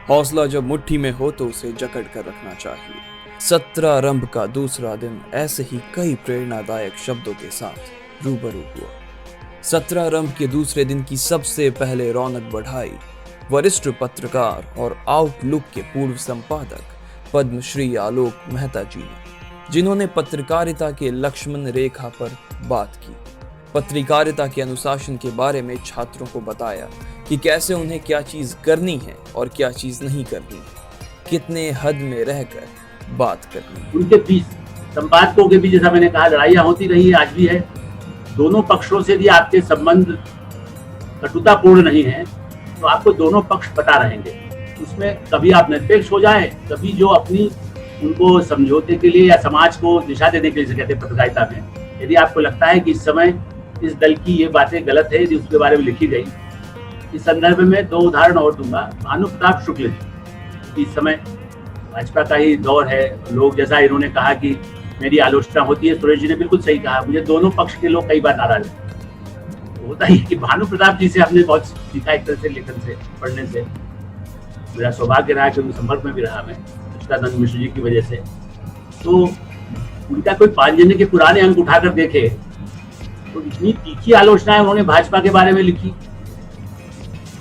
हौसला जब मुट्ठी में हो तो उसे जकड़ कर रखना चाहिए। 17 आरंभ का दूसरा दिन ऐसे ही कई प्रेरणादायक शब्दों के साथ रूबरू हुआ। 17 आरंभ के दूसरे दिन की सबसे पहले रौनक बढ़ाई वरिष्ठ पत्रकार और आउटलुक के पूर्व संपादक पद्मश्री आलोक मेहता जी ने, जिन्होंने पत्रकारिता के लक्ष्मण रेखा पर बात की। पत्रकारिता के अनुशासन के बारे में छात्रों को बताया कि कैसे उन्हें क्या चीज करनी है और क्या चीज नहीं करनी है, कितने हद में रहकर बात करनी है। उनके बीच, संपादकों के बीच, जैसा मैंने कहा, लड़ाइयाँ होती रही है, आज भी है। दोनों पक्षों से यदि आपके संबंध कटुतापूर्ण नहीं है तो आपको दोनों पक्ष पता रहेंगे। उसमें कभी आप निरपेक्ष हो जाए, कभी जो अपनी उनको समझौते के लिए या समाज को दिशा देने के लिए, कहते हैं पत्रकारिता में, यदि आपको लगता है कि इस समय इस दल की ये बातें गलत है, यदि उसके बारे में लिखी गई। इस संदर्भ में 2 उदाहरण और दूंगा। भानु प्रताप शुक्ल जी, इस समय भाजपा का ही दौर है। लोग, जैसा इन्होंने कहा कि मेरी आलोचना होती है, सुरेश जी ने बिल्कुल सही कहा, मुझे दोनों पक्ष के लोग कई बार नाराज होता ही कि भानु प्रताप जी से हमने बहुत सीखा, एक तरह से लेखन से, पढ़ने से। मेरा सौभाग्य रहा कि उनके संपर्क में भी रहा मैं, सच्चिदानंद मिश्र जी की वजह से। तो उनका कोई 5 जने के पुराने अंक उठाकर देखे तो इतनी तीखी आलोचनाएं उन्होंने भाजपा के बारे में लिखी।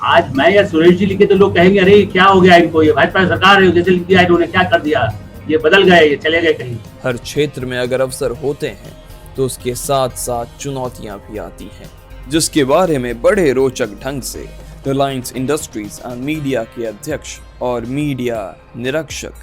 आज मैं या सुरेश जी लिखे तो लोग कहेंगे, अरे क्या हो गया इनको, ये भाजपा सरकार है, जैसे लिख दिया इन्होंने, क्या कर दिया, ये बदल गए, ये चले गए कहीं। हर क्षेत्र में अगर अवसर होते हैं तो उसके साथ साथ चुनौतियां भी आती हैं, जिसके बारे में बड़े रोचक ढंग से रिलायंस इंडस्ट्रीज एंड मीडिया के अध्यक्ष और मीडिया निरीक्षक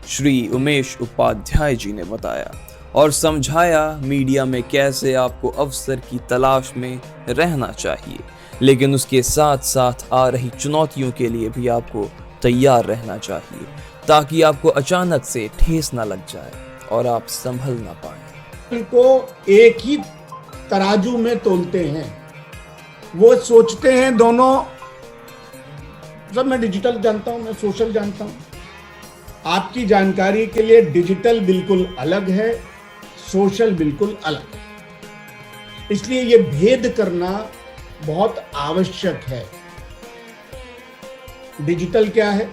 श्री उमेश उपाध्याय जी ने बताया और समझाया मीडिया में कैसे आपको अवसर की तलाश में रहना चाहिए, लेकिन उसके साथ साथ आ रही चुनौतियों के लिए भी आपको तैयार रहना चाहिए, ताकि आपको अचानक से ठेस ना लग जाए और आप संभल ना पाए। इनको एक ही तराजू में तोलते हैं, वो सोचते हैं दोनों, जब मैं डिजिटल जानता हूं, मैं सोशल जानता हूं। आपकी जानकारी के लिए डिजिटल बिल्कुल अलग है, सोशल बिल्कुल अलग है। इसलिए ये भेद करना बहुत आवश्यक है। डिजिटल क्या है?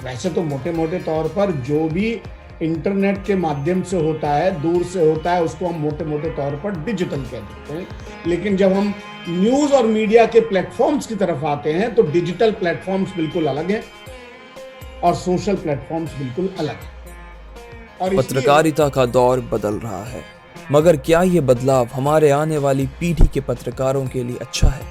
वैसे तो मोटे मोटे तौर पर जो भी इंटरनेट के माध्यम से होता है, दूर से होता है, उसको हम मोटे मोटे तौर पर डिजिटल कह देते हैं। लेकिन जब हम न्यूज और मीडिया के प्लेटफॉर्म्स की तरफ आते हैं तो डिजिटल प्लेटफॉर्म्स बिल्कुल अलग हैं और सोशल प्लेटफॉर्म्स बिल्कुल अलग हैं। और पत्रकारिता का दौर बदल रहा है, मगर क्या ये बदलाव हमारे आने वाली पीढ़ी के पत्रकारों के लिए अच्छा है?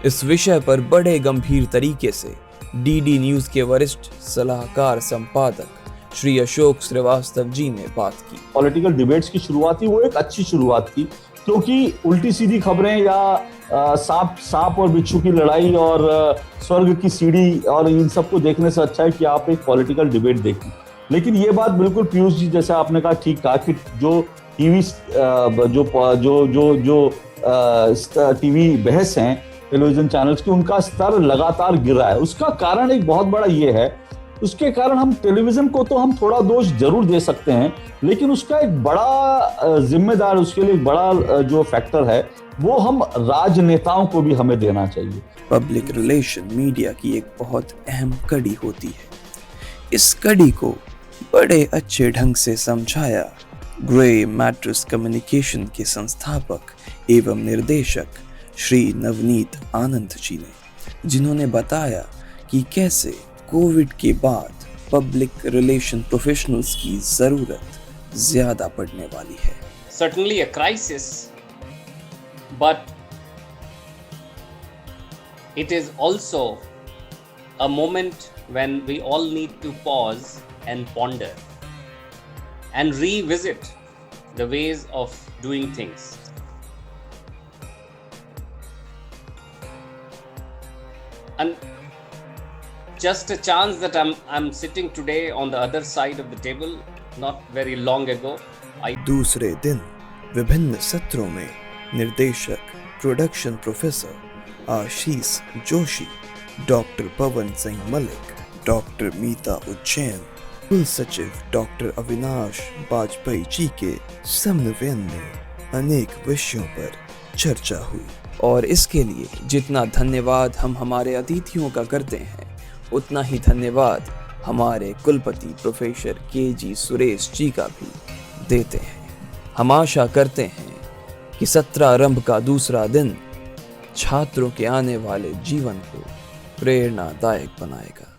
इस विषय पर बड़े गंभीर तरीके से डीडी न्यूज के वरिष्ठ सलाहकार संपादक श्री अशोक श्रीवास्तव जी ने बात की। पॉलिटिकल डिबेट्स की शुरुआत थी, वो एक अच्छी शुरुआत थी, क्योंकि उल्टी सीधी खबरें या सांप और बिच्छू की लड़ाई और स्वर्ग की सीढ़ी और इन सबको देखने से अच्छा है कि आप एक पॉलिटिकल डिबेट देखें। लेकिन ये बात बिल्कुल पीयूष जी जैसा आपने कहा ठीक कहा कि जो टीवी टीवी बहस हैं टेलीविजन चैनल्स की, उनका स्तर लगातार गिर रहा है। उसका कारण एक बहुत बड़ा ये है, उसके कारण हम टेलीविजन को तो हम थोड़ा दोष जरूर दे सकते हैं, लेकिन उसका एक बड़ा जिम्मेदार, उसके लिए एक बड़ा जो फैक्टर है वो हम राजनेताओं को भी हमें देना चाहिए। पब्लिक रिलेशन मीडिया की एक बहुत अहम कड़ी होती है। इस कड़ी को बड़े अच्छे ढंग से समझाया ग्रे मैट्रिक्स कम्युनिकेशन के संस्थापक एवं निर्देशक श्री नवनीत आनंद जी ने, जिन्होंने बताया कि कैसे कोविड के बाद पब्लिक रिलेशन प्रोफेशनल्स की जरूरत ज्यादा पड़ने वाली है। Certainly a crisis, but it is also a moment when we all need to pause and ponder and revisit the ways of doing things. And just a chance that I'm sitting today on the other side of the table. Not very long ago, दूसरे दिन विभिन्न सत्रों में निर्देशक production professor Ashish Joshi, doctor Pawan Singh Malik, doctor मीता उज्जैन, कुल सचिव doctor Avinash Vajpayee ji के समन्वयन में अनेक विषयों पर चर्चा हुई। और इसके लिए जितना धन्यवाद हम हमारे अतिथियों का करते हैं, उतना ही धन्यवाद हमारे कुलपति प्रोफेसर के.जी. सुरेश जी का भी देते हैं। हम आशा करते हैं कि सत्रारंभ का दूसरा दिन छात्रों के आने वाले जीवन को प्रेरणादायक बनाएगा।